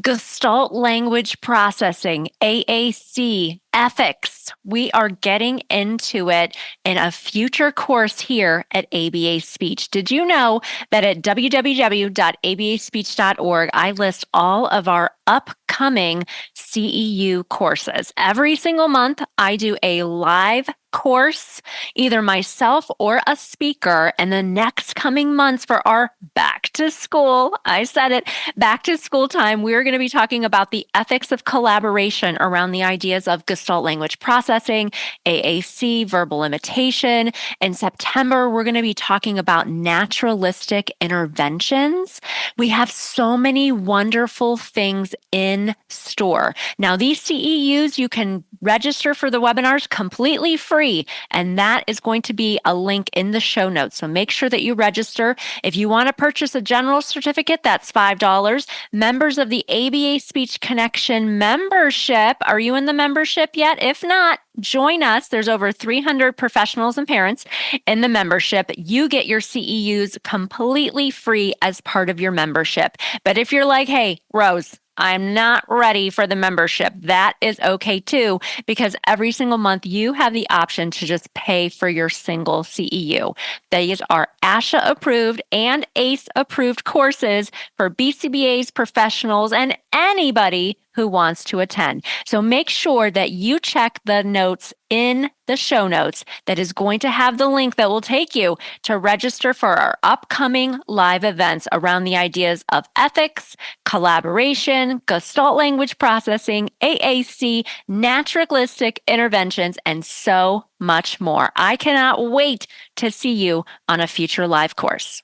Gestalt language processing, AAC, ethics. We are getting into it in a future course here at ABA Speech. Did you know that at www.abaspeech.org, I list all of our upcoming CEU courses? Every single month, I do a live course, either myself or a speaker. And the next coming months for our back to school, I said it, back to school time, we're going to be talking about the ethics of collaboration around the ideas of Gestalt language processing, AAC, verbal imitation. In September, we're going to be talking about naturalistic interventions. We have so many wonderful things in store. Now, these CEUs, you can register for the webinars completely free, and that is going to be a link in the show notes. So make sure that you register. If you want to purchase a general certificate, that's $5. Members of the ABA Speech Connection membership, are you in the membership yet? If not, join us. There's over 300 professionals and parents in the membership. You get your CEUs completely free as part of your membership. But if you're like, hey, Rose, I'm not ready for the membership, that is okay too, because every single month you have the option to just pay for your single CEU. These are ASHA approved and ACE approved courses for BCBAs, professionals, and anybody who wants to attend. So make sure that you check the notes in the show notes that is going to have the link that will take you to register for our upcoming live events around the ideas of ethics, collaboration, Gestalt language processing, AAC, naturalistic interventions, and so much more. I cannot wait to see you on a future live course.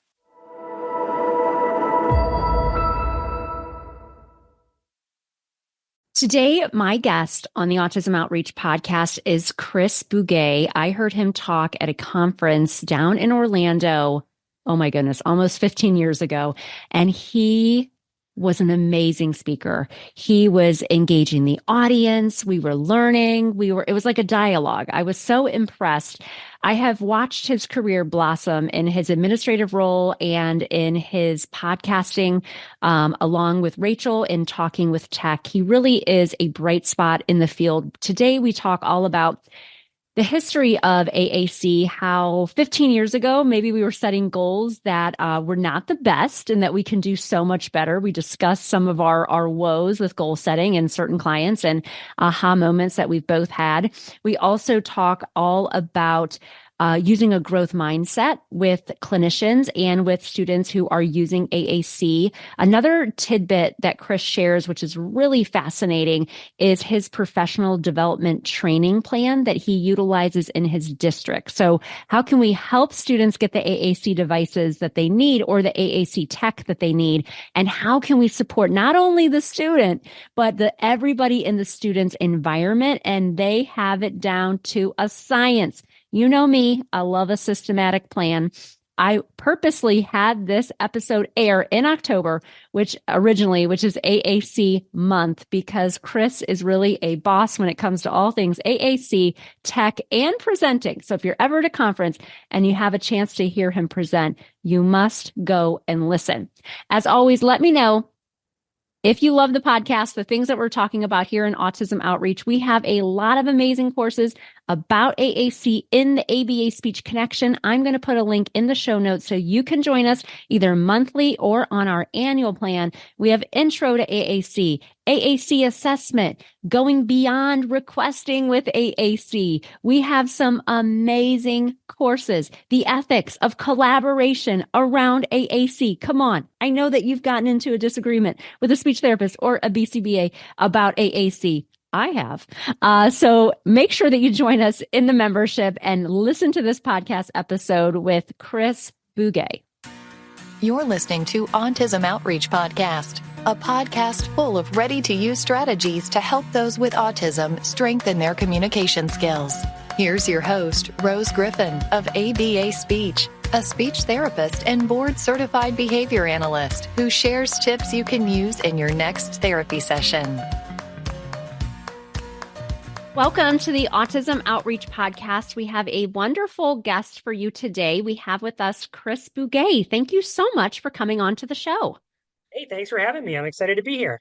Today, my guest on the Autism Outreach podcast is Chris Bugaj. I heard him talk at a conference down in Orlando. Oh my goodness, almost 15 years ago. And he was an amazing speaker. He was engaging the audience. We were learning. It was like a dialogue. I was so impressed. I have watched his career blossom in his administrative role and in his podcasting, along with Rachel in Talking with Tech. He really is a bright spot in the field. Today, we talk all about the history of AAC, how 15 years ago, maybe we were setting goals that were not the best and that we can do so much better. We discussed some of our woes with goal setting and certain clients and aha moments that we've both had. We also talk all about using a growth mindset with clinicians and with students who are using AAC. Another tidbit that Chris shares, which is really fascinating, is his professional development training plan that he utilizes in his district. So how can we help students get the AAC devices that they need or the AAC tech that they need? And how can we support not only the student, but everybody in the student's environment? And they have it down to a science. You know me, I love a systematic plan. I purposely had this episode air in October, which is AAC month, because Chris is really a boss when it comes to all things AAC, tech, and presenting. So if you're ever at a conference and you have a chance to hear him present, you must go and listen. As always, let me know if you love the podcast, the things that we're talking about here in Autism Outreach. We have a lot of amazing courses about AAC in the ABA Speech Connection. I'm going to put a link in the show notes so you can join us either monthly or on our annual plan. We have Intro to AAC, AAC assessment, going beyond requesting with AAC. We have some amazing courses, the ethics of collaboration around AAC. Come on. I know that you've gotten into a disagreement with a speech therapist or a BCBA about AAC. I have. So make sure that you join us in the membership and listen to this podcast episode with Chris Bugaj. You're listening to Autism Outreach Podcast, a podcast full of ready-to-use strategies to help those with autism strengthen their communication skills. Here's your host, Rose Griffin of ABA Speech, a speech therapist and board-certified behavior analyst who shares tips you can use in your next therapy session. Welcome to the Autism Outreach Podcast. We have a wonderful guest for you today. We have with us Chris Bugaj. Thank you so much for coming on to the show. Hey, thanks for having me. I'm excited to be here.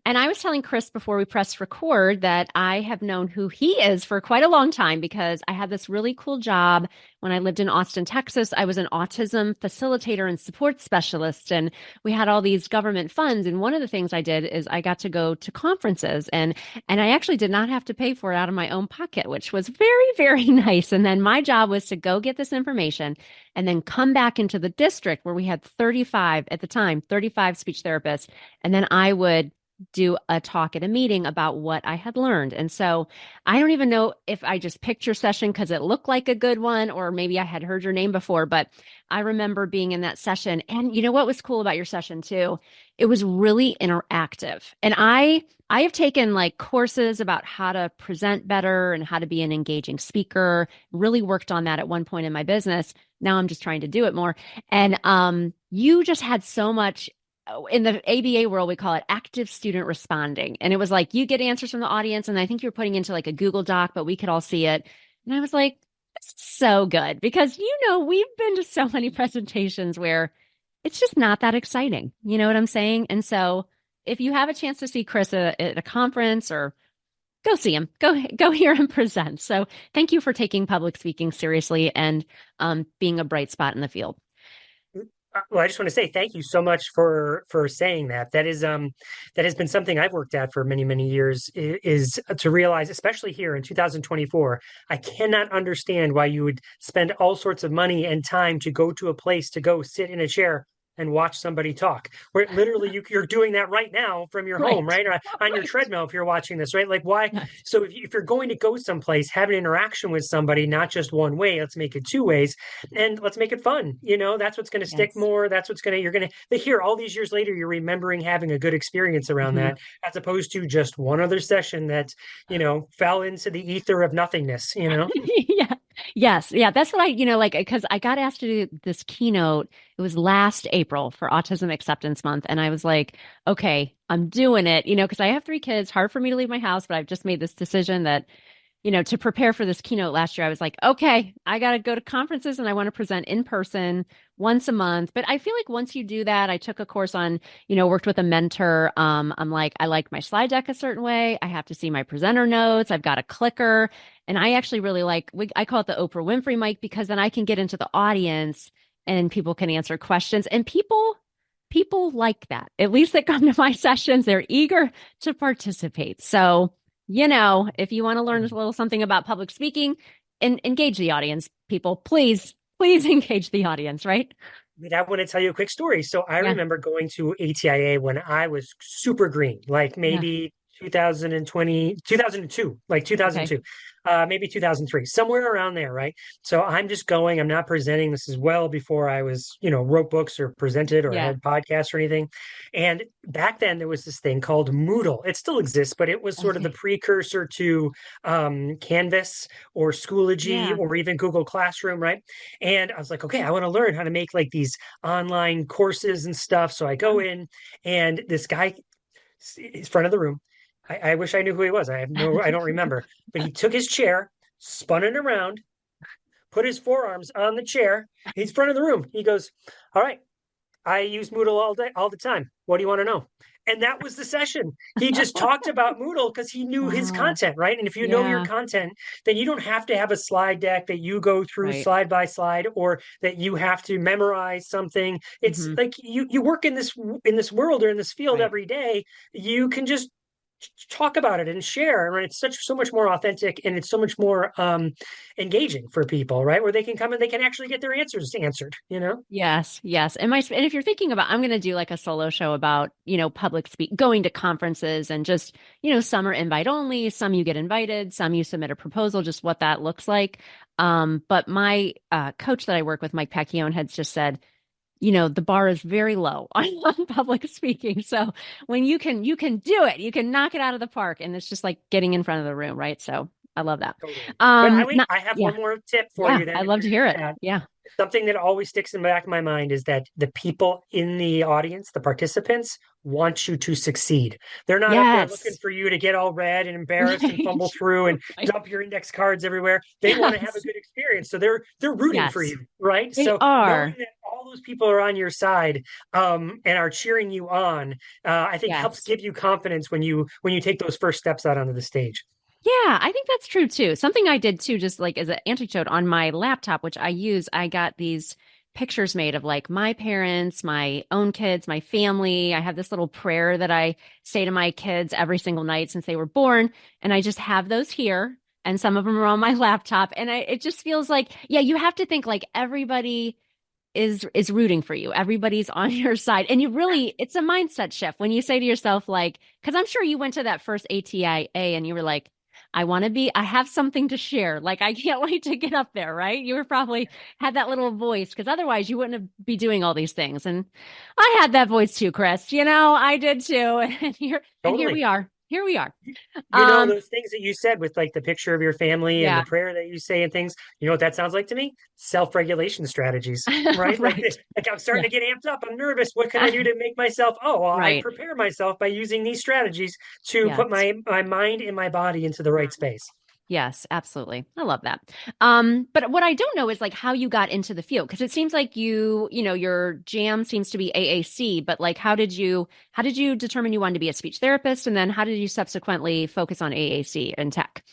And I was telling Chris before we pressed record that I have known who he is for quite a long time because I had this really cool job when I lived in Austin, Texas. I was an autism facilitator and support specialist, and we had all these government funds. And one of the things I did is I got to go to conferences, and I actually did not have to pay for it out of my own pocket, which was very, very nice. And then my job was to go get this information and then come back into the district where we had 35 at the time, 35 speech therapists, and then I would do a talk at a meeting about what I had learned. And so I don't even know if I just picked your session because it looked like a good one, or maybe I had heard your name before, but I remember being in that session. And you know what was cool about your session too? It was really interactive. And I have taken like courses about how to present better and how to be an engaging speaker, really worked on that at one point in my business. Now I'm just trying to do it more. And you just had so much in the ABA world, we call it active student responding. And it was like you get answers from the audience, and I think you're putting into like a Google Doc, but we could all see it. And I was like, this is so good because, we've been to so many presentations where it's just not that exciting. You know what I'm saying? And so if you have a chance to see Chris at a conference, or go see him, go hear him present. So thank you for taking public speaking seriously and being a bright spot in the field. Well, I just want to say thank you so much for saying that. That has been something I've worked at for many, many years, is to realize, especially here in 2024, I cannot understand why you would spend all sorts of money and time to go to a place to go sit in a chair and watch somebody talk, where literally you're doing that right now from your home, Right. right? Or on your treadmill if you're watching this, right? Like why? Yes. So if you're going to go someplace, have an interaction with somebody, not just one way, let's make it two ways, and let's make it fun. That's what's going to stick Yes. more. That's what's going to, you're going to hear all these years later, you're remembering having a good experience around Mhm. that, as opposed to just one other session that, fell into the ether of nothingness. Yeah. Yes. Yeah. That's what like, because I got asked to do this keynote. It was last April for Autism Acceptance Month. And I was like, okay, I'm doing it, because I have 3 kids, hard for me to leave my house, but I've just made this decision that to prepare for this keynote last year, I was like, okay, I got to go to conferences and I want to present in person once a month. But I feel like once you do that, I took a course on, worked with a mentor. I'm like, I like my slide deck a certain way. I have to see my presenter notes. I've got a clicker. And I actually really like, I call it the Oprah Winfrey mic, because then I can get into the audience and people can answer questions. And people like that. At least they come to my sessions, they're eager to participate. So, if you want to learn a little something about public speaking, engage the audience, people. Please, please engage the audience, right? I mean, I want to tell you a quick story. So I Yeah. remember going to ATIA when I was super green, like Yeah. maybe 2020, 2002, like Okay. 2002, maybe 2003, somewhere around there, right? So I'm just going, I'm not presenting. This is well before I was, wrote books or presented or Yeah. had podcasts or anything. And back then there was this thing called Moodle. It still exists, but it was sort of the Okay. precursor to Canvas or Schoology Yeah. or even Google Classroom, right? And I was like, okay, I want to learn how to make like these online courses and stuff. So I go in, and this guy is front of the room. I wish I knew who he was. I don't remember. But he took his chair, spun it around, put his forearms on the chair. He's front of the room. He goes, all right, I use Moodle all day, all the time. What do you want to know? And that was the session. He just talked about Moodle because he knew his Wow. content, right? And if you know your Yeah. content, then you don't have to have a slide deck that you go through Right. slide by slide, or that you have to memorize something. It's Hmm. like you work in this world or in this field Right. every day. You can just talk about it and share, right? It's so much more authentic, and it's so much more engaging for people, right? Where they can come and they can actually get their answers answered. Yes, yes. And if you're thinking about, I'm going to do like a solo show about, public speak, going to conferences, and just, some are invite only, some you get invited, some you submit a proposal, just what that looks like. But my coach that I work with, Mike Pacquione, has just said, the bar is very low on public speaking. So when you can do it, you can knock it out of the park, and it's just like getting in front of the room, right? So I love that. Totally. But Not, I have yeah, one more tip for yeah. you then. I If love you're to going hear to it. do that, Yeah. something that always sticks in the back of my mind is that the people in the audience, the participants, want you to succeed. They're not up there looking Yes. for you to get all red and embarrassed and fumble Right. through and Right. dump your index cards everywhere. They want to have a Yes. good experience. So they're rooting for Yes. you, right? They So knowing are. that all those people are on your side and are cheering you on, I think helps Yes. give you confidence when you take those first steps out onto the stage. Yeah, I think that's true too. Something I did too, just like as an antidote on my laptop, which I use, I got these pictures made of like my parents, my own kids, my family. I have this little prayer that I say to my kids every single night since they were born. And I just have those here. And some of them are on my laptop. And it just feels like, yeah, you have to think like everybody is rooting for you. Everybody's on your side. And you really, it's a mindset shift when you say to yourself, like, because I'm sure you went to that first ATIA and you were like, I have something to share. Like, I can't wait to get up there, right? You were probably had that little voice because otherwise you wouldn't have be doing all these things. And I had that voice too, Chris. I did too. And here Totally. we are. Here we are. Those things that you said with like the picture of your family and the Yeah. prayer that you say and things, you know what that sounds like to me? Self-regulation strategies, right? Like, Right. like I'm starting Yeah. to get amped up. I'm nervous. What can I do to make myself? Oh, well, I Right. prepare myself by using these strategies to put Yes. my mind and my body into the right space. Yes, absolutely. I love that. But what I don't know is like how you got into the field because it seems like your jam seems to be AAC, but like how did you determine you wanted to be a speech therapist and then how did you subsequently focus on AAC and tech?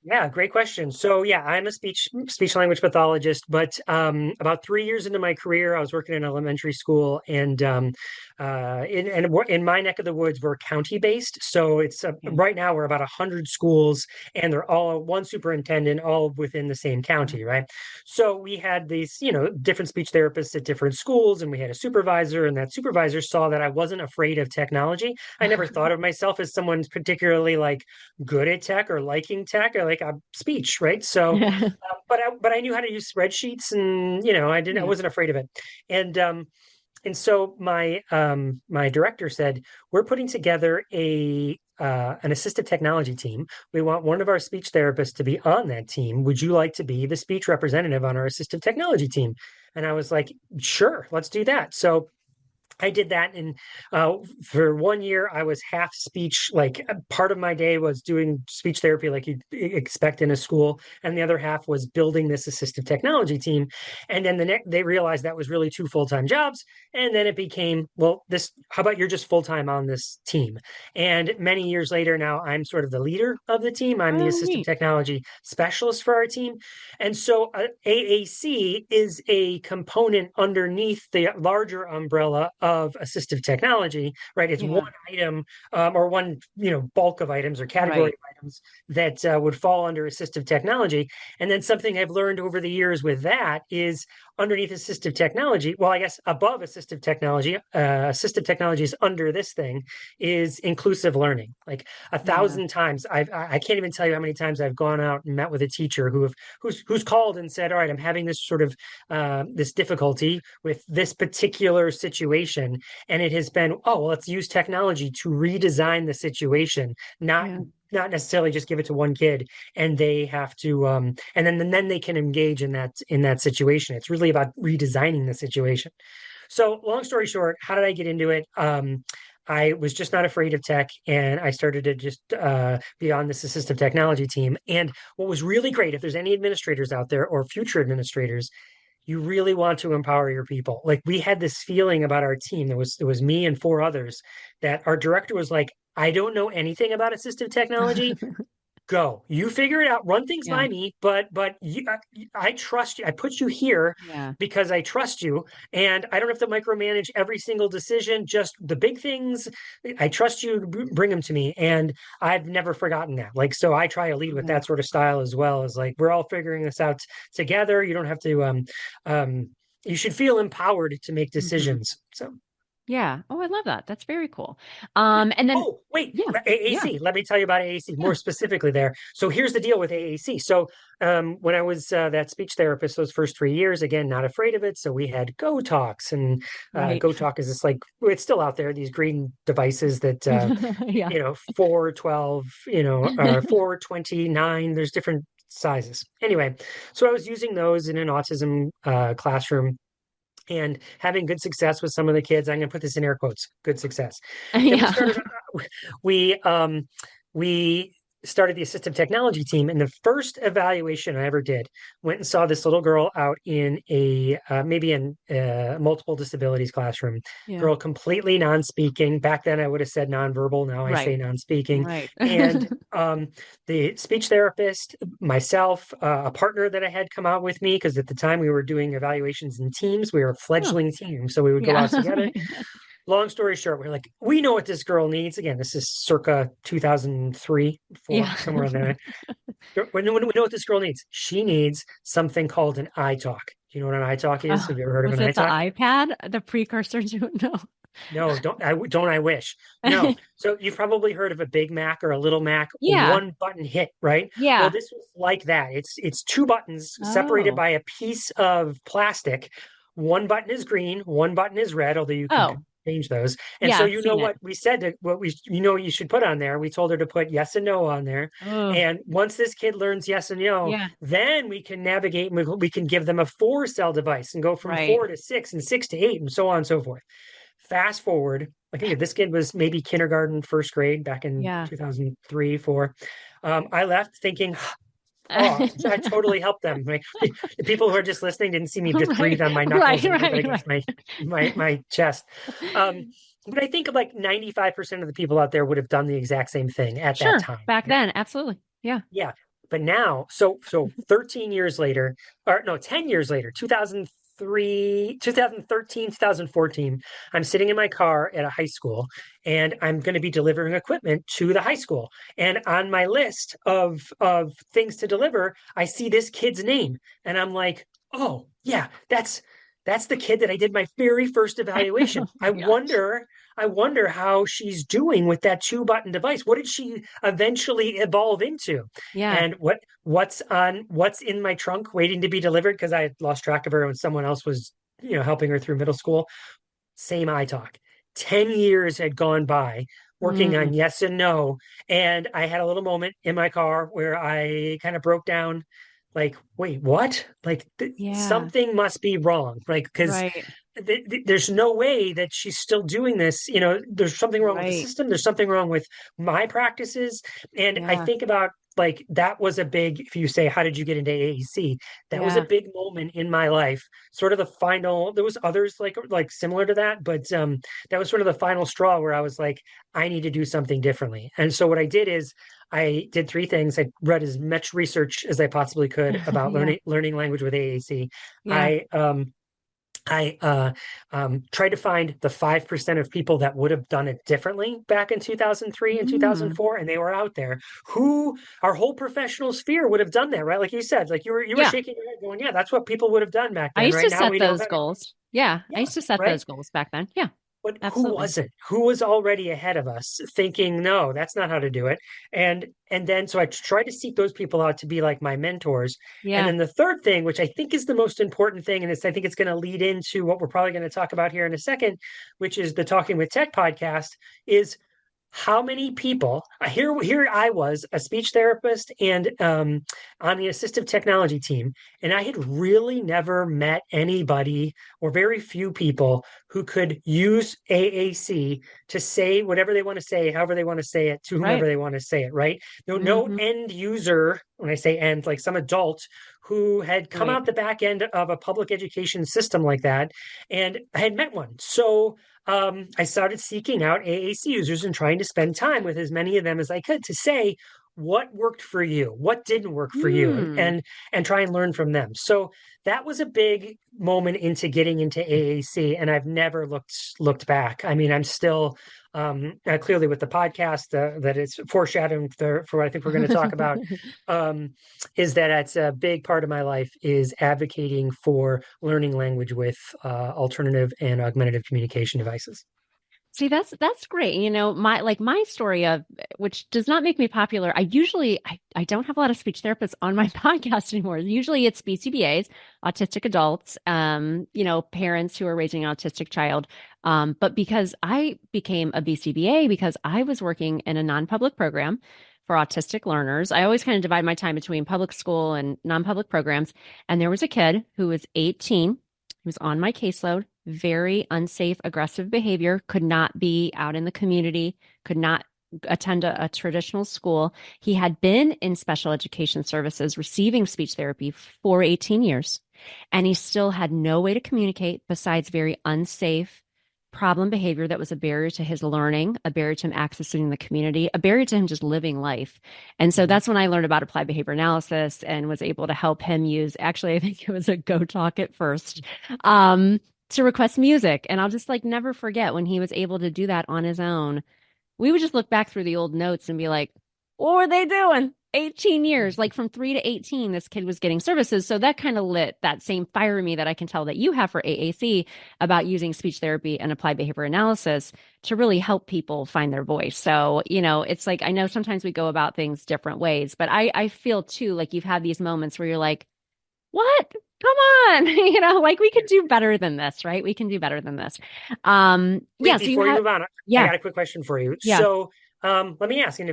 Yeah, great question. So yeah, I'm a speech language pathologist, but about 3 years into my career, I was working in elementary school, and in my neck of the woods, we're county based. So it's Okay. right now we're about 100 schools, and they're all one superintendent, all within the same Yeah. county, right? So we had these, different speech therapists at different schools, and we had a supervisor, and that supervisor saw that I wasn't afraid of technology. I never thought of myself as someone particularly like good at tech or liking tech or like a speech, right? So, Yeah. but I knew how to use spreadsheets, and I Yeah. wasn't afraid of it, and so my director said, we're putting together a an assistive technology team. We want one of our speech therapists to be on that team. Would you like to be the speech representative on our assistive technology team? And I was like, sure, let's do that. So I did that, and for 1 year, I was half speech. Like part of my day was doing speech therapy, like you'd expect in a school, and the other half was building this assistive technology team. And then they realized that was really two full-time jobs, and then it became, well, this. How about you're just full-time on this team? And many years later, now I'm sort of the leader of the team. I'm the Oh, assistive neat. technology specialist for our team, and so AAC is a component underneath the larger umbrella of assistive technology, right? It's one Yeah. item or one, bulk of items or category Right. of items that would fall under assistive technology. And then something I've learned over the years with that is underneath assistive technology, well, I guess above assistive technology is under this thing is inclusive learning. Like a Yeah. thousand times, I can't even tell you how many times I've gone out and met with a teacher who's called and said, all right, I'm having this sort of this difficulty with this particular situation, and it has been, oh, well, let's use technology to redesign the situation, Yeah. not necessarily just give it to one kid and they have to and then they can engage in that situation. It's really about redesigning the situation. So long story short, how did I get into it? I was just not afraid of tech, and I started to just be on this assistive technology team. And what was really great, if there's any administrators out there or future administrators, you really want to empower your people. Like we had this feeling about our team. There was me and four others that our director was like, I don't know anything about assistive technology. Go, you figure it out, run things Yeah. by me, but I trust you. I put you here Yeah. because I trust you, and I don't have to micromanage every single decision, just the big things. I trust you to bring them to me, and I've never forgotten that. Like, so I try to lead with Yeah. that sort of style as well, as like we're all figuring this out together. You don't have to um you should feel empowered to make Mhm. decisions. So Yeah. Oh, I love that. That's very cool. Yeah. And then, Oh, wait, yeah, yeah, AAC. Let me tell you about AAC more specifically there. So here's the deal with AAC. So when I was that speech therapist those first 3 years, again, not afraid of it. So we had Go Talks, and right. Go Talk is this like it's still out there. These green devices that Yeah. 412, 429. There's different sizes. Anyway, so I was using those in an autism classroom and having good success with some of the kids. I'm going to put this in air quotes, good success. Then we Yeah. started, we, um, we started the assistive technology team. And the first evaluation I ever did, went and saw this little girl out in maybe in multiple disabilities classroom. Yeah. Girl completely non-speaking. Back then I would have said nonverbal. Now I say Right. non-speaking. Right. And the speech therapist, myself, a partner that I had come out with me, because at the time we were doing evaluations in teams. We were a Oh, fleggling team. So we would go yeah. out together. Long story short, we're like, we know what this girl needs. Again, this is circa 2003, four, Yeah. somewhere in there. We know what this girl needs. She needs something called an iTalk. Do you know what an iTalk is? Oh, Have you ever heard of was an it the iTalk? iPad, the precursor to it? No. No, don't I wish. No. So you've probably heard of a Big Mac or a Little Mac, Yeah. one button hit, right? Well, Yeah. this was like that. It's two buttons separated Oh. by a piece of plastic. One button is green, one button is red, although you can Oh, change those. And yeah, so I've you know seen it. what we said to what we you know what you should put on there. We told her to put yes and no on there. Oh, And once this kid learns yes and no, yeah. then we can navigate and we can give them a 4 cell device and go from Right. 4 to 6 and 6 to 8 and so on and so forth. Fast forward, I think this kid was maybe kindergarten, first grade back in Yeah. 2003, four. I left thinking, oh, I totally helped them. Like, the people who are just listening didn't see me just Right. breathe on my Right. knuckles and rub it Right. against Right. my chest. Um, but I think like 95% of the people out there would have done the exact same thing at that Sure. time. Back then, absolutely. Yeah. Yeah. But now, so 13 years later, or no, 10 years later, 2003, 2013, 2014, I'm sitting in my car at a high school and I'm going to be delivering equipment to the high school. And on my list of things to deliver, I see this kid's name and I'm like, "Oh, yeah, that's the kid that I did my very first evaluation. Oh my gosh. I wonder how she's doing with that two-button device. What did she eventually evolve into? Yeah. And what's in my trunk waiting to be delivered because I had lost track of her when someone else was, helping her through middle school. Same iTalk. 10 years had gone by working on Mm, yes and no. And I had a little moment in my car where I kind of broke down, like, wait, what? Like, yeah. something must be wrong. Like, because Right. there's no way that she's still doing this. There's something wrong with the Right. system. There's something wrong with my practices. And I Yeah. think about like that was a big, if you say, how did you get into AAC? That was a Yeah. big moment in my life. Sort of the final, there was others like similar to that, but that was sort of the final straw where I was like, I need to do something differently. And so what I did is I did three things. I read as much research as I possibly could about Yeah. learning language with AAC. Yeah. I tried to find the 5% of people that would have done it differently back in 2003 and Mm, 2004, and they were out there who our whole professional sphere would have done that, right? Like you said, like you were yeah. shaking your head going, yeah, that's what people would have done back I then, used right? to Now set we know those how to, goals. Yeah. I yeah, used to set right? those goals back then. Yeah. But who Absolutely. wasn't? Who was already ahead of us thinking, no, that's not how to do it. And then so I tried to seek those people out to be like my mentors. And Yeah. then the third thing, which I think is the most important thing, and I think it's going to lead into what we're probably going to talk about here in a second, which is the Talking with Tech podcast, is how many people here I was a speech therapist and on the assistive technology team, and I had really never met anybody or very few people who could use AAC to say whatever they want to say, however they want to say it, to whomever Right. they want to say it, right? No Hmm. end user, when I say end, like some adult who had come Right. out the back end of a public education system like that, and I had met one. So I started seeking out AAC users and trying to spend time with as many of them as I could to say what worked for you, what didn't work for you, and Hmm. and try and learn from them. So that was a big moment into getting into AAC, and I've never looked back. I mean, I'm still clearly with the podcast that it's foreshadowing for what I think we're going to talk about. Um, is that it's a big part of my life is advocating for learning language with alternative and augmentative communication devices. See, that's great. My story of which does not make me popular. I don't have a lot of speech therapists on my podcast anymore. Usually it's BCBAs, autistic adults, parents who are raising an autistic child. But because I became a BCBA because I was working in a non-public program for autistic learners, I always kind of divide my time between public school and non-public programs. And there was a kid who was 18 who was on my caseload, very unsafe, aggressive behavior, could not be out in the community, could not attend a traditional school. He had been in special education services receiving speech therapy for 18 years, and he still had no way to communicate besides very unsafe problem behavior that was a barrier to his learning, a barrier to him accessing the community, a barrier to him just living life. And so Mhm. that's when I learned about applied behavior analysis and was able to help him use, actually, I think it was a Go Talk at first, to request music. And I'll just like never forget when he was able to do that on his own. We would just look back through the old notes and be like, what were they doing? 18 years, like from 3 to 18, this kid was getting services. So that kind of lit that same fire in me that I can tell that you have for AAC about using speech therapy and applied behavior analysis to really help people find their voice. So, it's like I know sometimes we go about things different ways, but I feel too like you've had these moments where you're like, what? Come on. Like we could do better than this, right? We can do better than this. Wait, Yeah. So you before you have, move on, I yeah, got a quick question for you. yeah, So, let me ask, and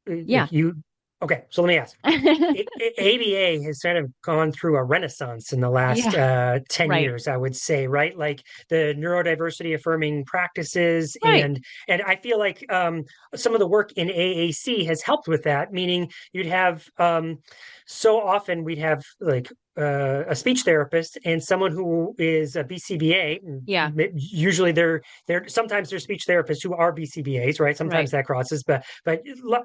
yeah. if you, okay, so let me ask. ABA has kind of gone through a renaissance in the last Yeah, 10 right, years, I would say, right? Like the neurodiversity affirming practices. right. And I feel like some of the work in AAC has helped with that, meaning you'd have so often we'd have like a speech therapist and someone who is a BCBA. Yeah, Usually they're sometimes they're speech therapists who are BCBAs, right? Sometimes right, that crosses, but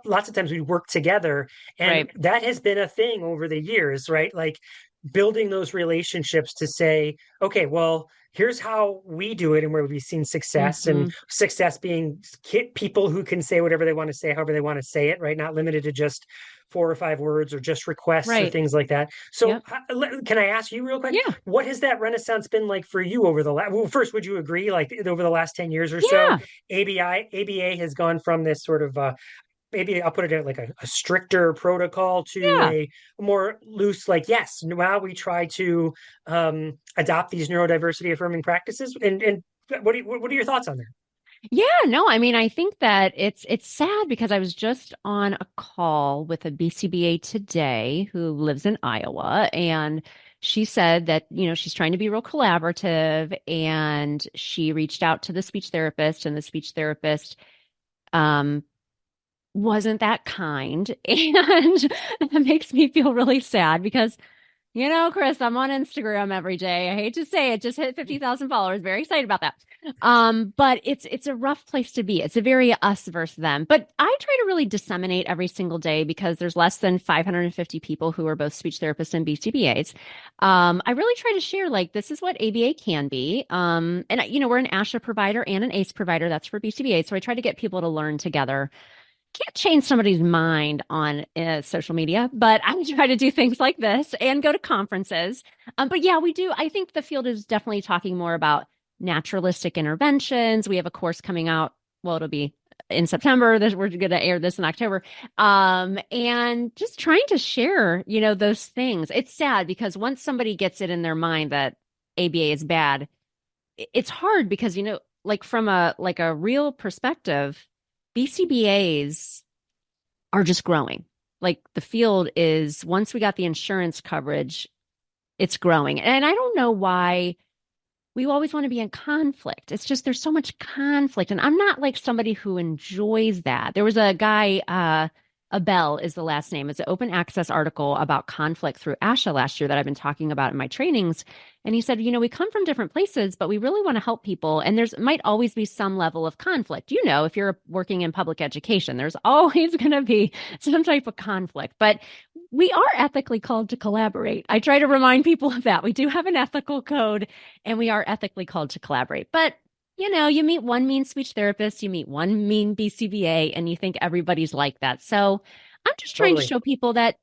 lots of times we work together, and right. that has been a thing over the years, right? Like building those relationships to say, okay, well, here's how we do it and where we've seen success, and Hmm. success being people who can say whatever they want to say, however they want to say it, right? Not limited to just 4 or 5 words or just requests or Right. things like that. So, Yep. can I ask you real quick, Yeah. what has that renaissance been like for you over the last? Well, first, would you agree, like over the last 10 years or so, Yeah. ABA has gone from this sort of maybe I'll put it at like a stricter protocol to Yeah. a more loose, like, yes, now we try to adopt these neurodiversity affirming practices. And what are your thoughts on that? Yeah, no, I mean, I think that it's sad because I was just on a call with a BCBA today who lives in Iowa, and she said that, she's trying to be real collaborative, and she reached out to the speech therapist, and the speech therapist um wasn't that kind. And that makes me feel really sad because Chris, I'm on Instagram every day. I hate to say it, just hit 50,000 followers. Very excited about that. But it's a rough place to be. It's a very us versus them. But I try to really disseminate every single day because there's less than 550 people who are both speech therapists and BCBAs. I really try to share like this is what ABA can be. And we're an ASHA provider and an ACE provider. That's for BCBA. So I try to get people to learn together. Can't change somebody's mind on social media, but I try to do things like this and go to conferences. But yeah, we do. I think the field is definitely talking more about naturalistic interventions. We have a course coming out. Well, it'll be in September. We're going to air this in October. And just trying to share, those things. It's sad because once somebody gets it in their mind that ABA is bad, it's hard because like from a real perspective, BCBAs are just growing. Like the field is, once we got the insurance coverage, it's growing. And I don't know why we always want to be in conflict. It's just there's so much conflict. And I'm not like somebody who enjoys that. There was a guy, Abel is the last name. It's an open access article about conflict through ASHA last year that I've been talking about in my trainings. And he said, we come from different places, but we really want to help people. And there's might always be some level of conflict. If you're working in public education, there's always going to be some type of conflict. But we are ethically called to collaborate. I try to remind people of that. We do have an ethical code and we are ethically called to collaborate. But you meet one mean speech therapist, you meet one mean BCBA, and you think everybody's like that. So I'm just trying to Totally. show people that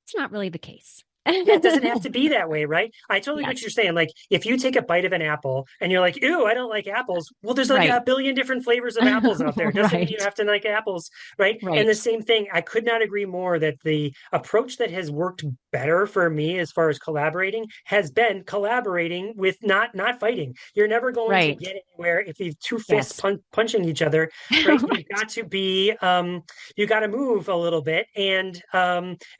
it's not really the case. Yeah, it doesn't have to be that way, right? I totally get what Yes. you're saying. Like, if you take a bite of an apple and you're like, ew, I don't like apples. Well, there's like a Right. billion different flavors of apples out there. It doesn't mean you Right. have to like apples, right? And the Right. same thing, I could not agree more that the approach that has worked better for me as far as collaborating has been collaborating with not fighting. You're never going to Right. get anywhere if you've two fists Yes. punching each other, right? You've Right. got to be you got to move a little bit and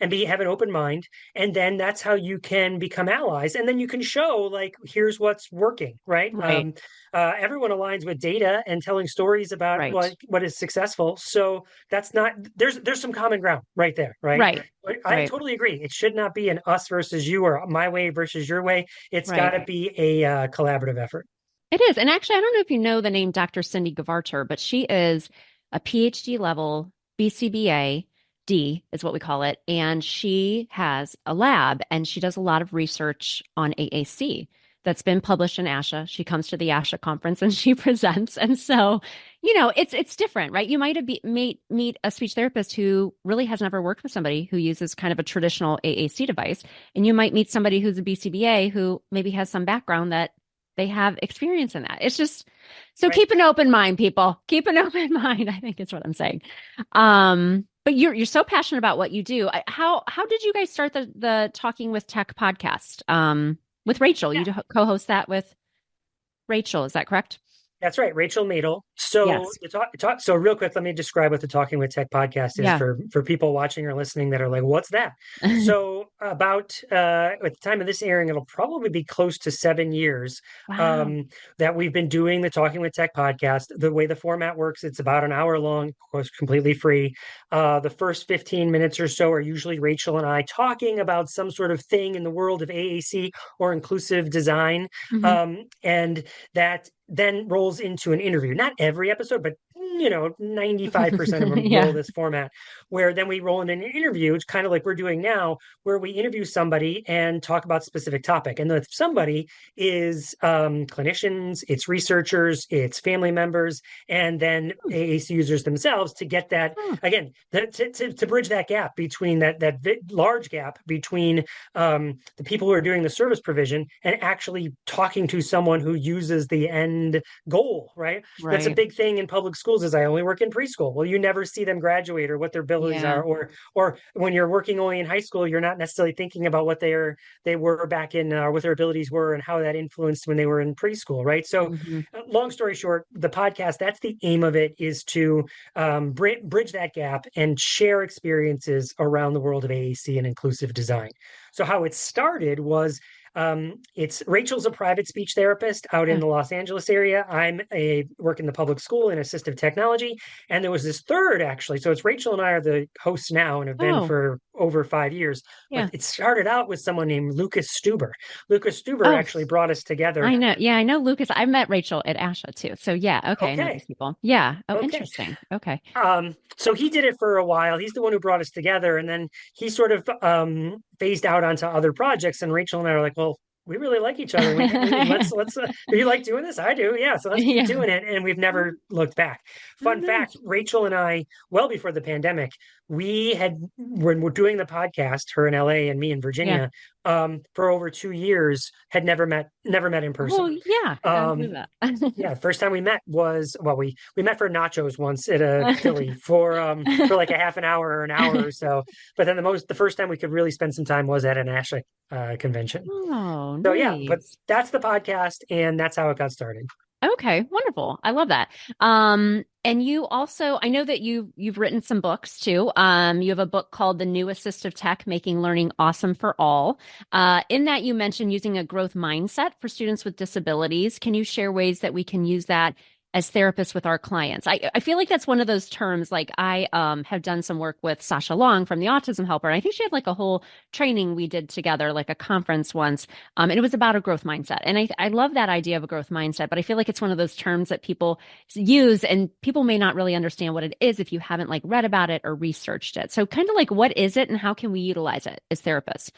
be have an open mind, and then that's how you can become allies, and then you can show like here's what's working, right? Right. Everyone aligns with data and telling stories about Right. what is successful, so that's not there's some common ground right there, right? Right. But I Right. totally agree, it should not be an us versus you or my way versus your way. It's got Right. to be a collaborative effort. It is. And actually, I don't know if you know the name Dr. Cindy Gavarter, but she is a PhD level BCBA D is what we call it. And she has a lab and she does a lot of research on AAC that's been published in ASHA. She comes to the ASHA conference and she presents. And so, it's different, right? You might have meet a speech therapist who really has never worked with somebody who uses kind of a traditional AAC device. And you might meet somebody who's a BCBA who maybe has some background that they have experience in that. It's just so Right. keep an open mind, people. Keep an open mind, I think is what I'm saying. But you're so passionate about what you do. How did you guys start the Talking with Tech podcast? With Rachel. You co-host that with Rachel, is that correct? That's right, Rachel Madel. So Yes. so real quick, let me describe what the Talking with Tech podcast is Yeah. for people watching or listening that are like, "What's that?" So about at the time of this airing, it'll probably be close to 7 years Wow. um, that we've been doing the Talking with Tech podcast. The way the format works, it's about an hour long, of course, completely free. The first 15 minutes or so are usually Rachel and I talking about some sort of thing in the world of AAC or inclusive design, Hmm. and that then rolls into an interview. Not every episode, but 95% of them roll Yeah. this format, where then we roll in an interview. It's kind of like we're doing now, where we interview somebody and talk about a specific topic. And the somebody is clinicians, it's researchers, it's family members, and then AAC users themselves to get that Oh, again to bridge that gap between that large gap between the people who are doing the service provision and actually talking to someone who uses the end goal, right? That's a right. big thing in public schools is I only work in preschool. Well, you never see them graduate or what their abilities Yeah. are, or when you're working only in high school, you're not necessarily thinking about what they were back in what their abilities were and how that influenced when they were in preschool, right? So Hmm. long story short, the podcast, that's the aim of it, is to bridge that gap and share experiences around the world of AAC and inclusive design. So how it started was it's Rachel's a private speech therapist out in Yeah. the Los Angeles area. I'm a work in the public school in assistive technology, and there was this third actually. So it's Rachel and I are the hosts now and have been Oh, for over 5 years. yeah. But it started out with someone named Lucas Stuber. Lucas Stuber Oh, actually brought us together. I know. Yeah, I know Lucas. I met Rachel at ASHA too. So yeah, okay, I know Okay, these people. Yeah. Oh, okay. interesting. Okay. So he did it for a while. He's the one who brought us together, and then he sort of phased out onto other projects. And Rachel and I are like, "Well, we really like each other. Let's. Do you like doing this? I do. Yeah. So let's keep Yeah. doing it." And we've never looked back. Oh, Fun fact: nice. Rachel and I, well before the pandemic, we had when we're doing the podcast, her in LA and me in Yeah. Virginia, for over 2 years, had never met in person. Oh, yeah. I Um, knew that. yeah, first time we met was well, we met for nachos once at a Philly for like a half an hour or an hour or so. But then the first time we could really spend some time was at an ASHA convention. Oh, So yeah, but nice. that's the podcast, and that's how it got started. Okay, wonderful. I love that. And you also, I know that you've written some books too. You have a book called The New Assistive Tech, Making Learning Awesome for All. In that you mentioned using a growth mindset for students with disabilities. Can you share ways that we can use that as therapists with our clients? I feel like that's one of those terms. Like I have done some work with Sasha Long from the Autism Helper. And I think she had like a whole training we did together, like a conference once. And it was about a growth mindset. And I love that idea of a growth mindset, but I feel like it's one of those terms that people use and people may not really understand what it is if you haven't like read about it or researched it. So kind of like what is it and how can we utilize it as therapists?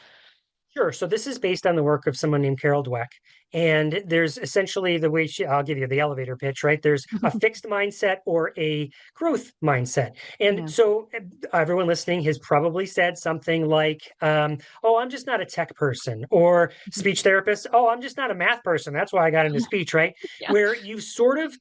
Sure. So this is based on the work of someone named Carol Dweck. And there's essentially the way I'll give you the elevator pitch, right? There's a fixed mindset or a growth mindset. And Yeah. so everyone listening has probably said something like, oh, I'm just not a tech person, or speech therapist, oh, I'm just not a math person. That's why I got into speech, right? Yeah. Where you sort of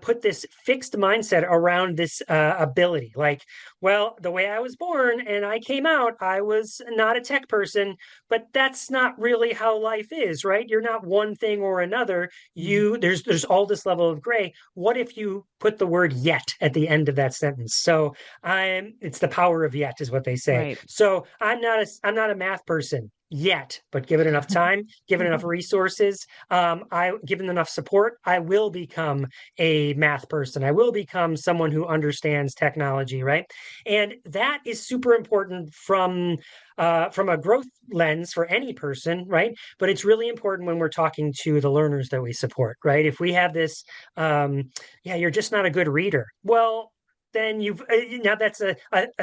put this fixed mindset around this ability. Like, well, the way I was born and I came out, I was not a tech person, but that's not really how life is, right? You're not one thing or another. Mhm. There's all this level of gray. What if you put the word yet at the end of that sentence? So it's the power of yet is what they say. Right. So I'm not a math person yet, but give it enough time, give it enough resources, I given enough support, I will become a math person. I will become someone who understands technology, right? And that is super important from a growth lens for any person, right? But it's really important when we're talking to the learners that we support, right? If we have this, yeah, you're just not a good reader. Well, then you've now that's a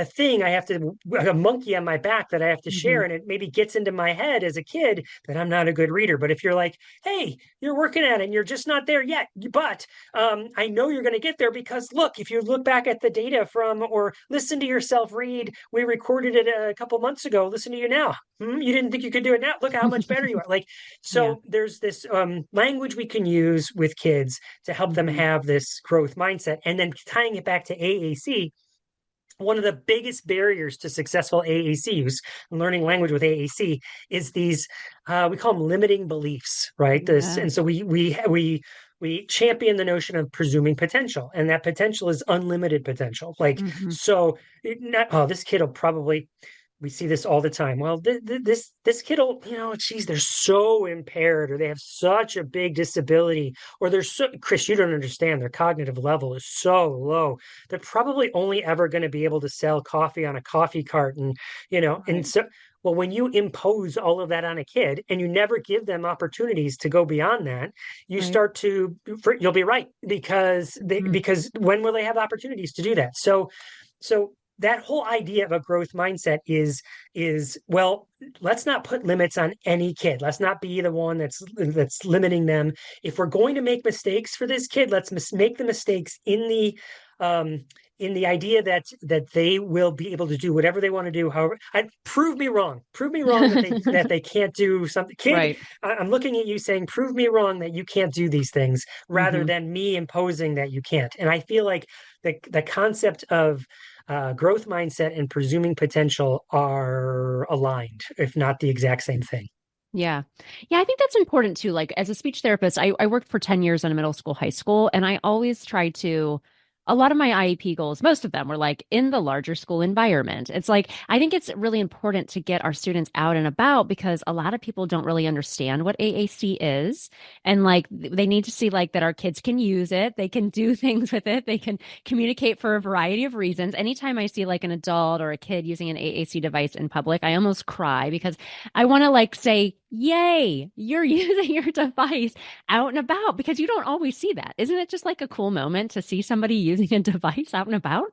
thing I have to a monkey on my back that I have to share, Mhm. and it maybe gets into my head as a kid that I'm not a good reader. But if you're like, hey, you're working at it and you're just not there yet, but I know you're going to get there because look, if you look back at the data from or listen to yourself read, we recorded it a couple months ago. Listen to you now. You didn't think you could do it now. Look how much better you are. Like, Yeah. so there's this language we can use with kids to help them Mhm. have this growth mindset. And then tying it back to AAC, one of the biggest barriers to successful AAC use, learning language with AAC, is these we call them limiting beliefs, right? This, and Yes. so we champion the notion of presuming potential, and that potential is unlimited potential. Like, Mhm. so not, oh, this kid will probably, we see this all the time. Well, this kid will, geez, they're so impaired, or they have such a big disability, or they're so, Chris, you don't understand, their cognitive level is so low. They're probably only ever going to be able to sell coffee on a coffee cart, and Right. so. Well, when you impose all of that on a kid and you never give them opportunities to go beyond that, you Right. start to, you'll be right, Mhm. because when will they have opportunities to do that? So that whole idea of a growth mindset is well, let's not put limits on any kid. Let's not be the one that's limiting them. If we're going to make mistakes for this kid, let's make the mistakes um in the idea that they will be able to do whatever they want to do. However, prove me wrong that they can't do something. Kid, Right. I'm looking at you saying, prove me wrong that you can't do these things, rather Mhm. than me imposing that you can't. And I feel like the concept of growth mindset and presuming potential are aligned, if not the exact same thing. Yeah. Yeah, I think that's important too. Like as a speech therapist, I worked for 10 years in a middle school, high school, and I always try to, a lot of my IEP goals, most of them were like in the larger school environment. It's like, I think it's really important to get our students out and about because a lot of people don't really understand what AAC is. And like they need to see like that our kids can use it, they can do things with it, they can communicate for a variety of reasons. Anytime I see like an adult or a kid using an AAC device in public, I almost cry because I want to like say, yay, you're using your device out and about because you don't always see that. Isn't it just like a cool moment to see somebody using a device out and about?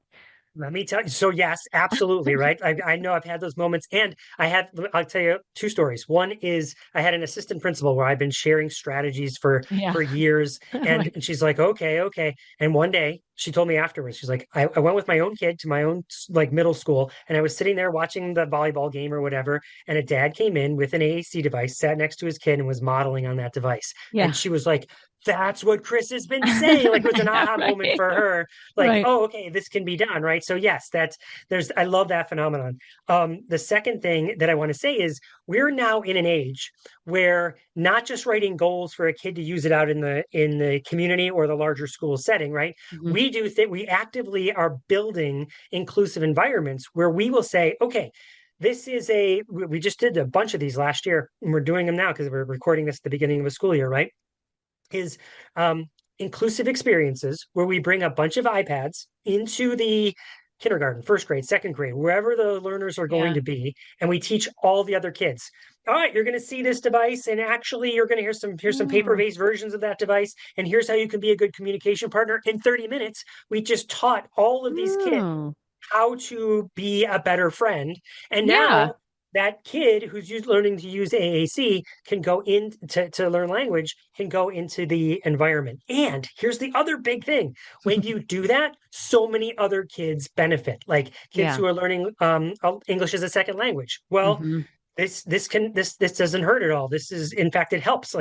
Let me tell you. So yes, absolutely, right. I know I've had those moments, and I'll tell you two stories. One is I had an assistant principal where I've been sharing strategies Yeah. for years, and, Right. and she's like, okay, okay. And one day she told me afterwards, she's like, I went with my own kid to my own like middle school, and I was sitting there watching the volleyball game or whatever, and a dad came in with an AAC device, sat next to his kid, and was modeling on that device, Yeah. and she was like, that's what Chris has been saying. Like, it was an I know, aha moment right. for her, like, Right. oh, okay, this can be done, right? So yes, I love that phenomenon. The second thing that I want to say is we're now in an age where not just writing goals for a kid to use it out in the community or the larger school setting, right? Mhm. We actively are building inclusive environments where we will say, okay, we just did a bunch of these last year, and we're doing them now because we're recording this at the beginning of a school year, right? Is inclusive experiences where we bring a bunch of iPads into the kindergarten, first grade, second grade, wherever the learners are going Yeah. to be, and we teach all the other kids. All right, you're going to see this device, and actually, you're going to here's some Oh. paper-based versions of that device, and here's how you can be a good communication partner. In 30 minutes, we just taught all of these kids Oh. how to be a better friend, and Yeah. now that kid who's learning to use AAC can go in to learn language, can go into the environment. And here's the other big thing. When you do that, so many other kids benefit, like kids Yeah. who are learning English as a second language. Well, Hmm. this doesn't hurt at all. This is, in fact, it helps.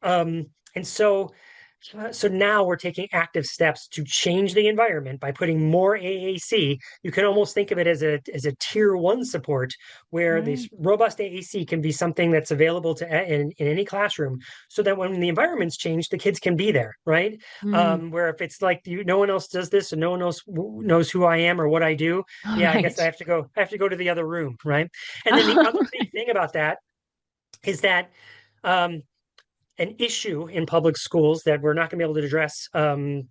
And so now we're taking active steps to change the environment by putting more AAC. You can almost think of it as a tier one support, where this Right. robust AAC can be something that's available in any classroom, so that when the environments change, the kids can be there, right? Mm. Where if it's like no one else does this and no one else knows who I am or what I do, All yeah, I guess I right. have to go. I have to go to the other room, right? And then the other big thing about that is that um, an issue in public schools that we're not going to be able to address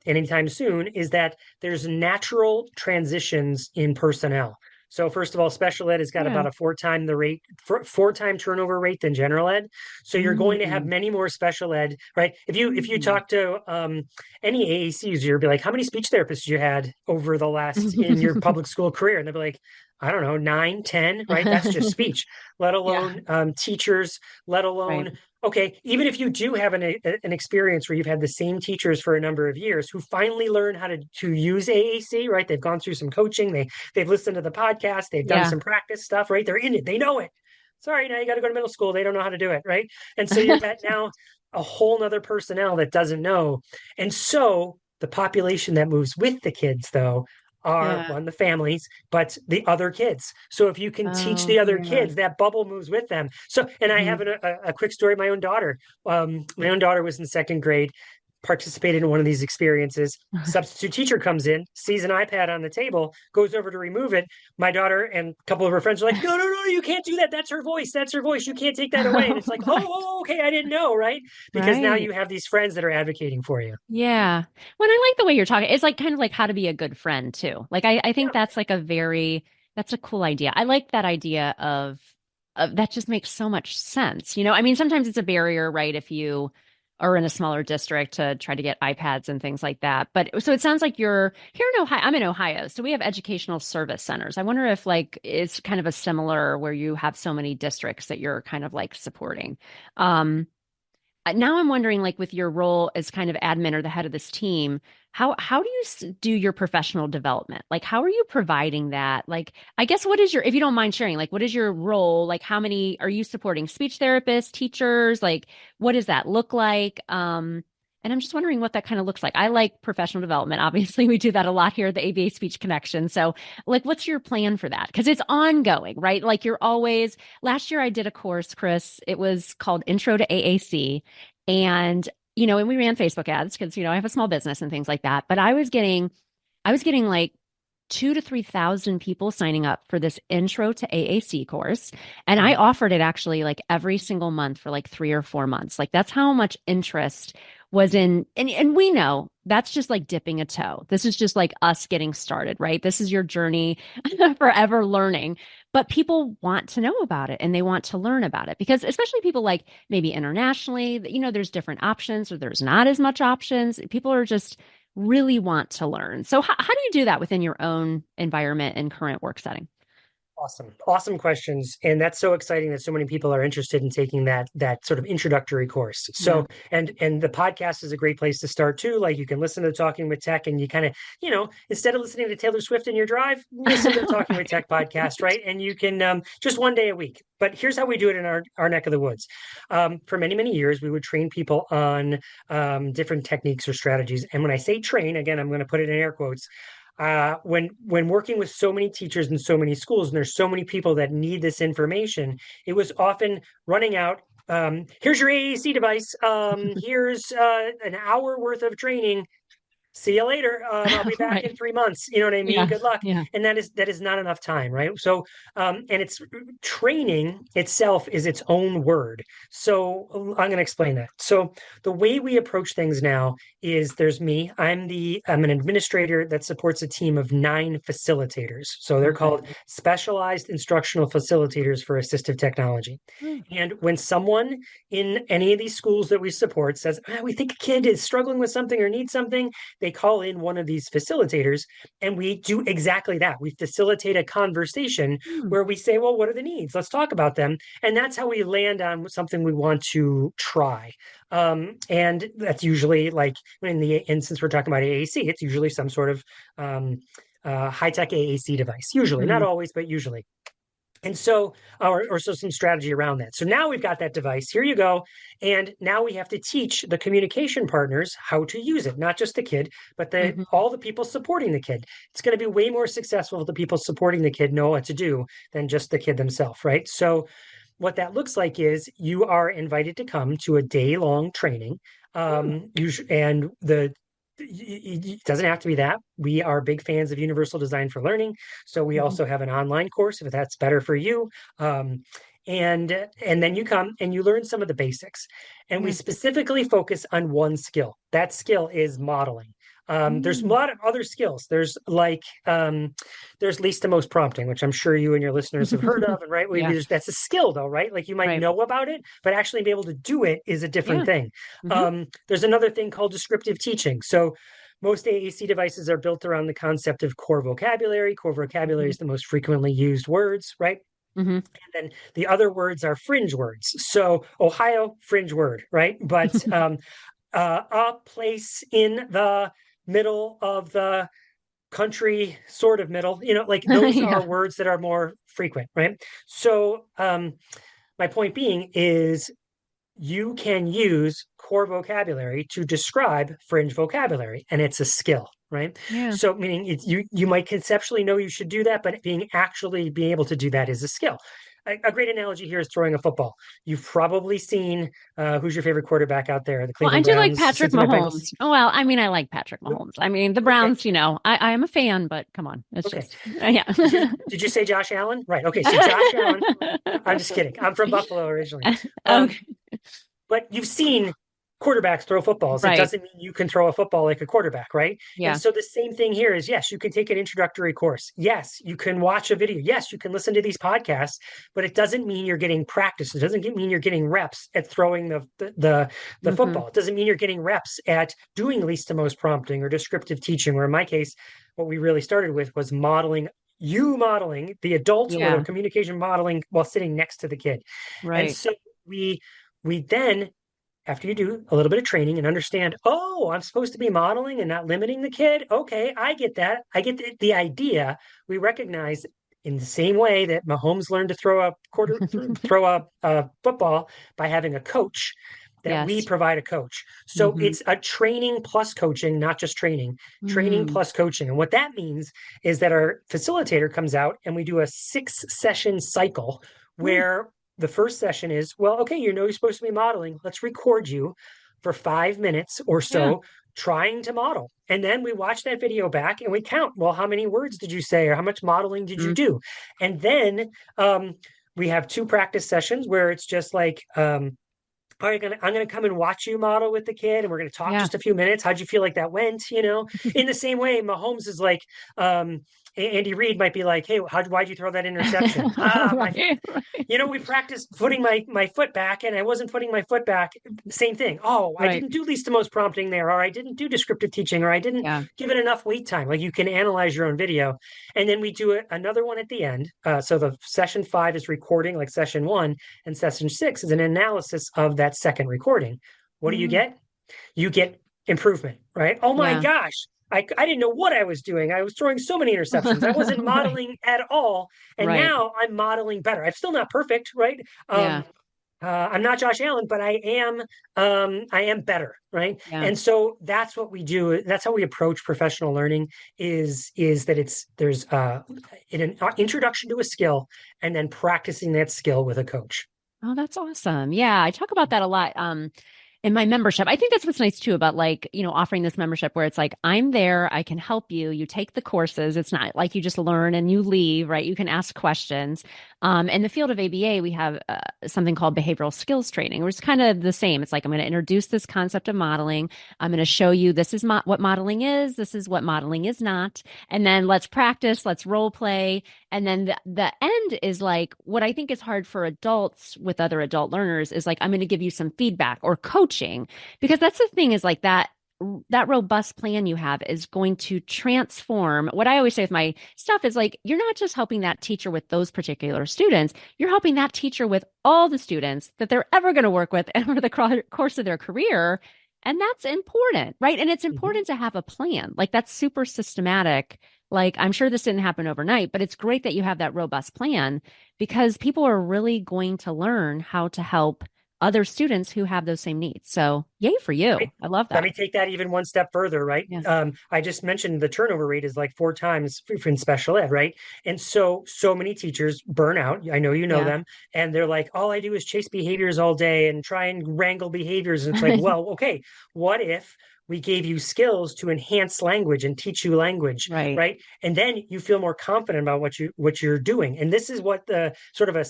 anytime soon is that there's natural transitions in personnel. So first of all, special ed has got Yeah. about a four time turnover rate than general ed. So you're going to have Mm. many more special ed, right? If you Mm. talk to any AACs, you'll be like, how many speech therapists you had over the last in your public school career? And they'll be like, I don't know, 9, 10, right? That's just speech, let Yeah. alone teachers, let Right. alone okay, even if you do have an experience where you've had the same teachers for a number of years who finally learn how to use AAC, right? They've gone through some coaching, they've listened to the podcast, they've done Yeah. some practice stuff, right? They're in it, they know it. Sorry, now you got to go to middle school. They don't know how to do it, right? And so you've got now a whole nother personnel that doesn't know. And so the population that moves with the kids, though, are Yeah. one, the families, but the other kids. So if you can teach Oh, the other yeah. kids, that bubble moves with them. So, and I have Hmm. a quick story. My own daughter was in second grade, participated in one of these experiences. Substitute teacher comes in, sees an iPad on the table, goes over to remove it. My daughter and a couple of her friends are like, no, no, no, you can't do that. That's her voice. That's her voice. You can't take that away. And it's like, Right. okay, I didn't know, right? Because now Right. you have these friends that are advocating for you. Yeah. When I like the way you're talking, it's like kind of like how to be a good friend too. Like I think Yeah. that's like that's a cool idea. I like that idea of that just makes so much sense. I mean, sometimes it's a barrier, right? If you are in a smaller district to try to get iPads and things like that. But so it sounds like you're here in Ohio. I'm in Ohio, so we have educational service centers. I wonder if like it's kind of a similar where you have so many districts that you're kind of like supporting. Um, Now I'm wondering, like, with your role as kind of admin or the head of this team, how do you do your professional development? Like, how are you providing that? Like, I guess what is your, if you don't mind sharing, like, what is your role? Like, how many are you supporting speech therapists, teachers? Like, what does that look like? And I'm just wondering what that kind of looks like. I like professional development. Obviously, we do that a lot here at the ABA Speech Connection. So, like, what's your plan for that? Because it's ongoing, right? Like, you're always, last year I did a course, Chris. It was called Intro to AAC. And, and we ran Facebook ads because, I have a small business and things like that. But I was getting like 2 to 3 thousand people signing up for this intro to AAC course. And I Mhm. offered it actually like every single month for like 3 or 4 months. Like that's how much interest was in, and we know that's just like dipping a toe. This is just like us getting started, right? This is your journey forever learning. But people want to know about it and they want to learn about it because especially people like maybe internationally, there's different options or there's not as much options. People are just really want to learn. So how do you do that within your own environment and current work setting? Awesome. Awesome questions. And that's so exciting that so many people are interested in taking that sort of introductory course. Yeah. So and the podcast is a great place to start too. Like you can listen to Talking with Tech and you kind of, instead of listening to Taylor Swift in your drive, listen to the Talking with Tech podcast, right? And you can just one day a week. But here's how we do it in our neck of the woods. For many, many years, we would train people on different techniques or strategies. And when I say train, again, I'm going to put it in air quotes, when working with so many teachers in so many schools, and there's so many people that need this information, it was often running out. Here's your AAC device. Here's an hour worth of training. See you later. I'll be back in Right. 3 months. You know what I mean? Yeah. Good luck. Yeah. And that is not enough time, right? So, and it's training itself is its own word. So I'm going to explain that. So the way we approach things now is there's me. I'm an administrator that supports a team of 9 facilitators. So they're Okay. called specialized instructional facilitators for assistive technology. Hmm. And when someone in any of these schools that we support says, we think a kid is struggling with something or needs something, they call in one of these facilitators, and we do exactly that. We facilitate a conversation Hmm. where we say, well, what are the needs? Let's talk about them. And that's how we land on something we want to try. And that's usually like and since we're talking about AAC, it's usually some sort of high-tech AAC device, usually, not Mhm. always, but usually. And so, or so some strategy around that. So now we've got that device. Here you go. And now we have to teach the communication partners how to use it, not just the kid, but Mhm. all the people supporting the kid. It's going to be way more successful if the people supporting the kid know what to do than just the kid themselves, right? So what that looks like is you are invited to come to a day-long training. And it doesn't have to be that. We are big fans of universal design for learning, so we Mhm. also have an online course if that's better for you. Um, and then you come and you learn some of the basics, and we Yeah. specifically focus on one skill. That skill is modeling. There's a Mm. lot of other skills. There's least to most prompting, which I'm sure you and your listeners have heard of, and right, Yeah. that's a skill though, right? Like you might Right. know about it, but actually be able to do it is a different Yeah. thing. Hmm. There's another thing called descriptive teaching. So most AAC devices are built around the concept of core vocabulary. Core vocabulary Hmm. is the most frequently used words, right? Hmm. And then the other words are fringe words. So Ohio, fringe word, right? But a place in the middle of the country, sort of middle, like those are Yeah. words that are more frequent, right? So my point being is you can use core vocabulary to describe fringe vocabulary, and it's a skill, right? Yeah. So meaning you might conceptually know you should do that, but being able to do that is a skill. A great analogy here is throwing a football. You've probably seen who's your favorite quarterback out there? The Well, I Cleveland do like Browns, Patrick Cincinnati Bengals. Mahomes. Oh, well, I mean, I like Patrick Mahomes. I mean, the Okay, Browns, I am a fan, but come on. It's okay. just, yeah. Did you say Josh Allen? Right. Okay. So Josh Allen. I'm just kidding. I'm from Buffalo originally. Um, Okay. But you've seen quarterbacks throw footballs. It Right. doesn't mean you can throw a football like a quarterback, right? And Yeah. so the same thing here is yes, you can take an introductory course. Yes, you can watch a video. Yes, you can listen to these podcasts, but it doesn't mean you're getting practice. It doesn't mean you're getting reps at throwing the Hmm. football. It doesn't mean you're getting reps at doing least to most prompting or descriptive teaching. Or in my case, what we really started with was modeling the adult or the Yeah. communication modeling while sitting next to the kid. And Right. so we then after you do a little bit of training and understand, oh, I'm supposed to be modeling and not limiting the kid. Okay, I get that. I get the idea. We recognize in the same way that Mahomes learned to throw a football by having a coach, that we Yes. provide a coach. So Hmm. it's a training plus coaching, not just training Mm. plus coaching. And what that means is that our facilitator comes out and we do a 6 session cycle Mm. where the first session is, well, okay, you're supposed to be modeling. Let's record you for 5 minutes or Yeah. so trying to model. And then we watch that video back and we count, well, how many words did you say or how much modeling did you Mm. do? And then we have 2 practice sessions where it's just like, all right, I'm gonna come and watch you model with the kid, and we're gonna talk Yeah. just a few minutes. How'd you feel like that went? In the same way, Mahomes is like, Andy Reid might be like, hey, why'd you throw that interception? My Right. Right. we practiced putting my foot back and I wasn't putting my foot back. Same thing. Oh, I Right. didn't do least to most prompting there, or I didn't do descriptive teaching, or I didn't Yeah. give it enough wait time. Like you can analyze your own video. And then we do another one at the end. So the session 5 is recording like session 1, and session 6 is an analysis of that second recording. What do you Mm. get? You get improvement, right? Oh my Yeah. gosh. I didn't know what I was doing. I was throwing so many interceptions. I wasn't Right. modeling at all. And Right. now I'm modeling better. I'm still not perfect, right? Yeah. I'm not Josh Allen, but I am better, right? Yeah. And so that's what we do. That's how we approach professional learning is that there's an introduction to a skill and then practicing that skill with a coach. Oh, that's awesome. Yeah, I talk about that a lot. In my membership. I think that's what's nice too about like, offering this membership where it's like, I'm there, I can help you. You take the courses. It's not like you just learn and you leave, right? You can ask questions. In the field of ABA, we have something called behavioral skills training, which is kind of the same. It's like, I'm going to introduce this concept of modeling. I'm going to show you this is what modeling is. This is what modeling is not. And then let's practice, let's role play. And then the end is like, what I think is hard for adults with other adult learners is like, I'm going to give you some feedback or coaching, because that's the thing is like that. that robust plan you have is going to transform. What I always say with my stuff is like, you're not just helping that teacher with those particular students, you're helping that teacher with all the students that they're ever going to work with over the course of their career. And that's important, right? And it's important to have a plan. Like that's super systematic. Like I'm sure this didn't happen overnight, but it's great that you have that robust plan because people are really going to learn how to help other students who have those same needs. So yay for you. Right. I love Let that. me take that even one step further, right? Yeah. I just mentioned the turnover rate is like 4 times in special ed, right? And so many teachers burn out. I know you know Yeah. them, and they're like, all I do is chase behaviors all day and try and wrangle behaviors. And it's like, well, okay, what if we gave you skills to enhance language and teach you language, Right. right? And then you feel more confident about what you're doing. And this is what the sort of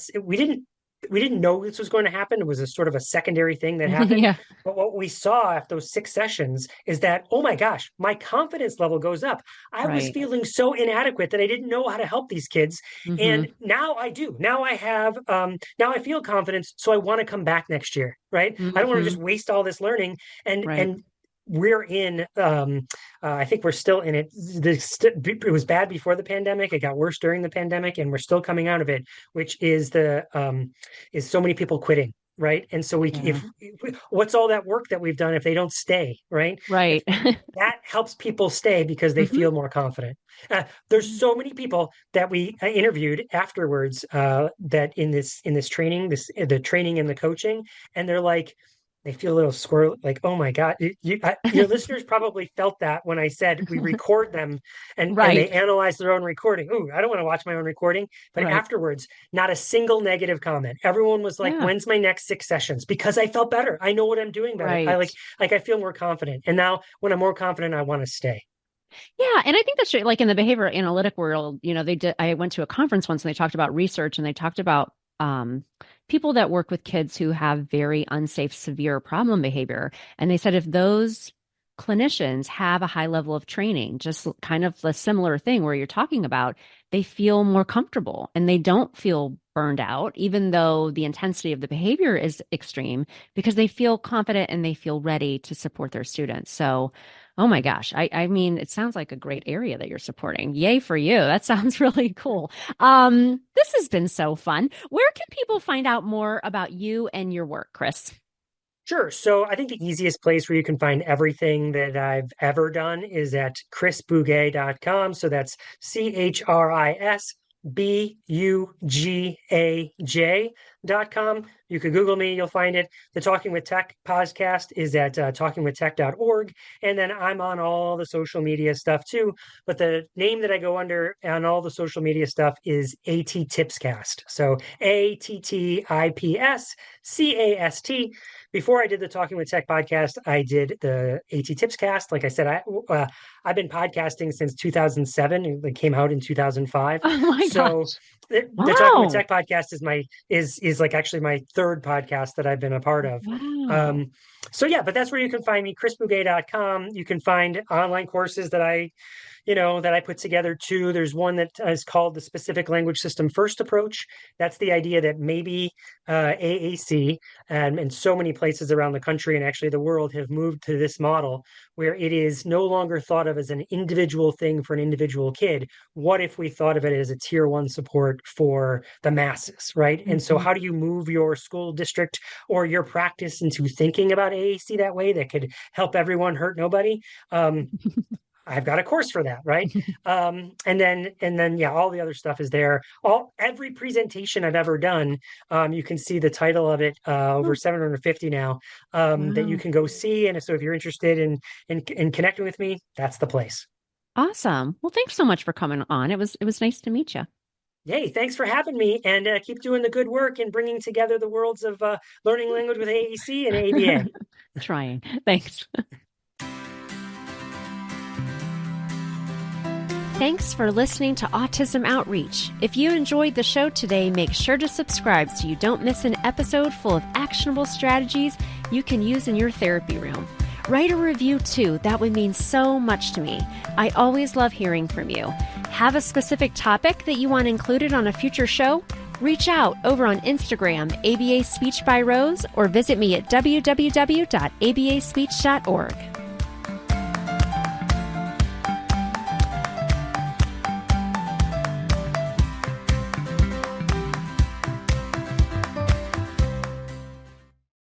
we didn't know this was going to happen. It was a sort of a secondary thing that happened. Yeah. But what we saw after those 6 sessions is that, oh my gosh, my confidence level goes up. I was Right. feeling so inadequate that I didn't know how to help these kids. Mm-hmm. And now I do. Now I have, now I feel confidence. So I want to come back next year, right? I don't want to Mm-hmm. just waste all this learning. Right. And we're in I think we're still in it. It was bad before the pandemic, it got worse during the pandemic, and we're still coming out of it, which is the is so many people quitting, right? And so we Yeah. if what's all that work that we've done if they don't stay, right? Right. If that helps people stay because they Mm-hmm. feel more confident. There's so many people that we interviewed afterwards that in this training, the training and the coaching, and they're like, they feel a little squirrel, like, oh my God, your listeners probably felt that when I said we record them and they Right. analyze their own recording. Ooh, I don't want to watch my own recording. But Right. afterwards, not a single negative comment. Everyone was like, Yeah. when's my next 6 sessions? Because I felt better. I know what I'm doing better. I Right. like I feel more confident. And now when I'm more confident, I want to stay. Yeah, and I think that's true. Like in the behavior analytic world, they did. I went to a conference once and they talked about research and they talked about people that work with kids who have very unsafe, severe problem behavior. And they said if those clinicians have a high level of training, just kind of a similar thing where you're talking about, they feel more comfortable and they don't feel burned out, even though the intensity of the behavior is extreme, because they feel confident and they feel ready to support their students. So, oh my gosh, I mean, it sounds like a great area that you're supporting. Yay for you. That sounds really cool. This has been so fun. Where can people find out more about you and your work, Chris? Sure. So I think the easiest place where you can find everything that I've ever done is at chrisbugaj.com. So that's ChrisBugaj.com. You could Google me, you'll find it. The Talking with Tech podcast is at talkingwithtech.org. And then I'm on all the social media stuff too. But the name that I go under on all the social media stuff is AT Tipscast. So ATTIPSCAST. Before I did the Talking with Tech podcast, I did the AT Tipscast. Like I said, I've been podcasting since 2007. It came out in 2005. Oh my So gosh. the Talking with Wow. Tech podcast is like actually my third podcast that I've been a part of. Wow. Um, so yeah, but that's where you can find me, chrisbugaj.com. You can find online courses that I put together too. There's one that is called the Specific Language System First Approach. That's the idea that maybe AAC and so many places around the country and actually the world have moved to this model where it is no longer thought of as an individual thing for an individual kid. What if we thought of it as a tier one support for the masses, right? And so Mhm. how do you move your school district or your practice into thinking about AAC that way that could help everyone, hurt nobody? I've got a course for that, right? Yeah, all the other stuff is there. Every presentation I've ever done, you can see the title of it, over Oh, 750 now, that you wow. can go see. And so if you're interested in connecting with me, that's the place. Awesome. Well, thanks so much for coming on. It was nice to meet you. Yay, thanks for having me, and keep doing the good work and bringing together the worlds of learning language with AAC and ABA. Trying. Thanks. Thanks for listening to Autism Outreach. If you enjoyed the show today, make sure to subscribe so you don't miss an episode full of actionable strategies you can use in your therapy room. Write a review too. That would mean so much to me. I always love hearing from you. Have a specific topic that you want included on a future show? Reach out over on Instagram, ABA Speech by Rose, or visit me at www.abaspeech.org.